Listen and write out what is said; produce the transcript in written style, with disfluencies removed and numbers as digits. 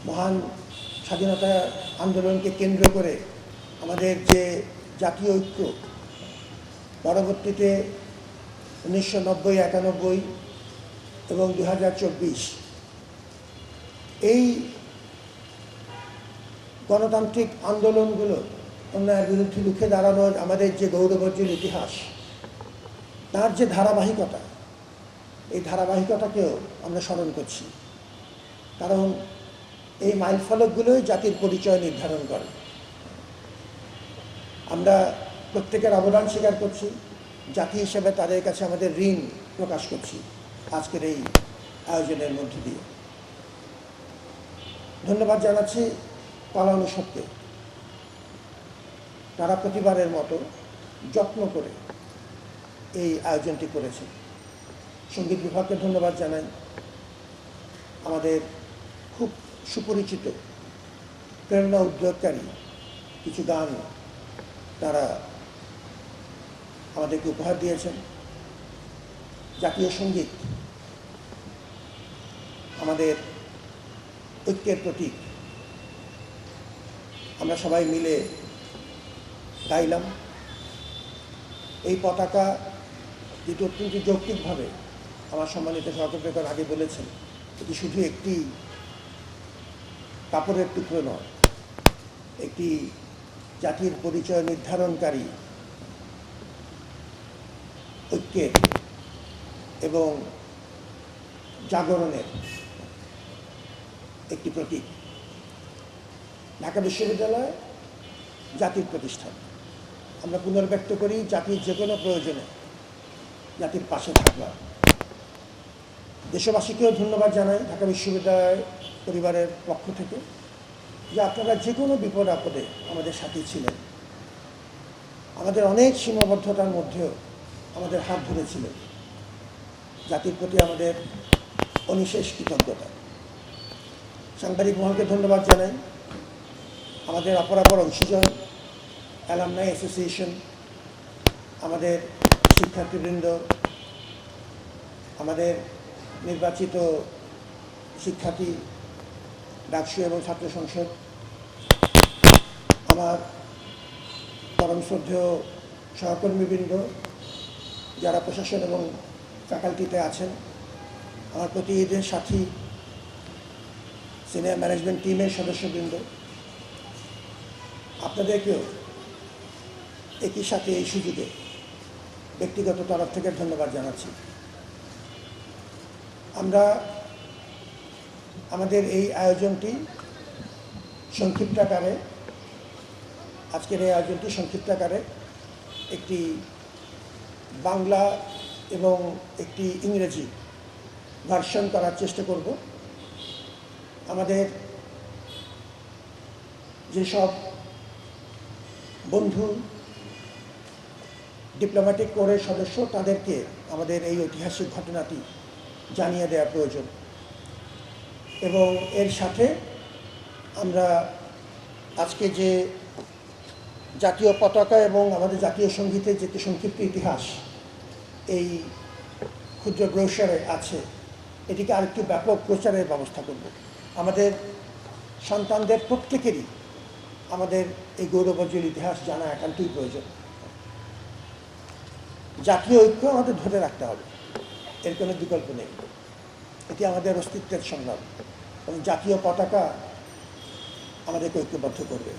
মহান স্বাধীনতা আন্দোলনকে কেন্দ্র করে আমাদের যে জাতীয় ঐক্য পরবর্তীতে 1990, 91 এবং 2024 এই গণতান্ত্রিক আন্দোলনগুলো অন্যায়ের বিরুদ্ধে রুখে দাঁড়ানোর আমাদের যে গৌরবোজ্জ্বল ইতিহাস, তার যে ধারাবাহিকতা, এই ধারাবাহিকতাকেও আমরা স্মরণ করছি। কারণ এই মাইলফলকগুলোই জাতির পরিচয় নির্ধারণ করে। আমরা প্রত্যেকের অবদান স্বীকার করছি, জাতি হিসেবে তাদের কাছে আমাদের ঋণ প্রকাশ করছি আজকের এই আয়োজনের মধ্য দিয়ে। ধন্যবাদ জানাচ্ছি কলা অনুষদকে, তারা প্রতিবারের মতো যত্ন করে এই আয়োজনটি করেছে। সঙ্গীত বিভাগকে ধন্যবাদ জানাই, আমাদের খুব সুপরিচিত প্রেরণা উদ্যোগকারী কিছু গান তারা আমাদেরকে উপহার দিয়েছেন। জাতীয় সঙ্গীত আমাদের ঐক্যের প্রতীক, আমরা সবাই মিলে গাইলাম। এই পতাকা যেটি অত্যন্ত যৌক্তিকভাবে আমার সম্মানিত সহকর্মীগণ আগে বলেছেন, এটি শুধু একটি কাপড়ের টুকরো নয়, একটি জাতির পরিচয় নির্ধারণকারী ঐক্যের এবং জাগরণের একটি প্রতীক। ঢাকা বিশ্ববিদ্যালয় জাতির প্রতিষ্ঠান। আমরা পুনর্ব্যক্ত করি, জাতির যে কোনো প্রয়োজনে জাতির পাশে থাকবা। দেশবাসীকেও ধন্যবাদ জানাই ঢাকা বিশ্ববিদ্যালয় পরিবারের পক্ষ থেকে, যে আপনারা যে কোনো বিপদ আপদে আমাদের সাথে ছিলেন। আমাদের অনেক সীমাবদ্ধতার মধ্যেও আমাদের হাত ধরেছিলেন। জাতির প্রতি আমাদের অনিশেষ কৃতজ্ঞতা। সাংবাদিক মহলকে ধন্যবাদ জানাই, আমাদের অপরাপর অংশীজন, অ্যালামনাই অ্যাসোসিয়েশন, আমাদের শিক্ষার্থীবৃন্দ, আমাদের নির্বাচিত শিক্ষার্থী, ডাকসু এবং ছাত্র সংসদ, আমার পরম শ্রদ্ধেয় সহকর্মীবৃন্দ যারা প্রশাসন এবং ফ্যাকাল্টিতে আছেন, আমার প্রতিনিধির সাথী, সিনিয়র ম্যানেজমেন্ট টিমের সদস্যবৃন্দ, আপনাদেরকেও একই সাথে এই সুযোগে ব্যক্তিগত তরফ থেকে ধন্যবাদ জানাচ্ছি। আমরা আমাদের এই আয়োজনটি সংক্ষিপ্তাকারে, আজকের এই আয়োজনটি সংক্ষিপ্তাকারে একটি বাংলা এবং একটি ইংরেজি ভার্সন করার চেষ্টা করব। আমাদের যেসব বন্ধু ডিপ্লোম্যাটিক কোরের সদস্য, তাদেরকে আমাদের এই ঐতিহাসিক ঘটনাটি জানিয়ে দেওয়া প্রয়োজন। এবং এর সাথে আমরা আজকে যে জাতীয় পতাকা এবং আমাদের জাতীয় সঙ্গীতের যে সংক্ষিপ্ত ইতিহাস এই ক্ষুদ্র ব্রোশারে আছে, এটিকে আরেকটু ব্যাপক প্রচারের ব্যবস্থা করব। আমাদের সন্তানদের প্রত্যেকেরই আমাদের এই গৌরবোজ্জ্বল ইতিহাস জানা একান্তই প্রয়োজন। জাতীয় ঐক্য আমাদের ধরে রাখতে হবে, এর কোনো বিকল্প নেই। এটি আমাদের অস্তিত্বের সংগ্রাম এবং জাতীয় পতাকা আমাদেরকে ঐক্যবদ্ধ করবে।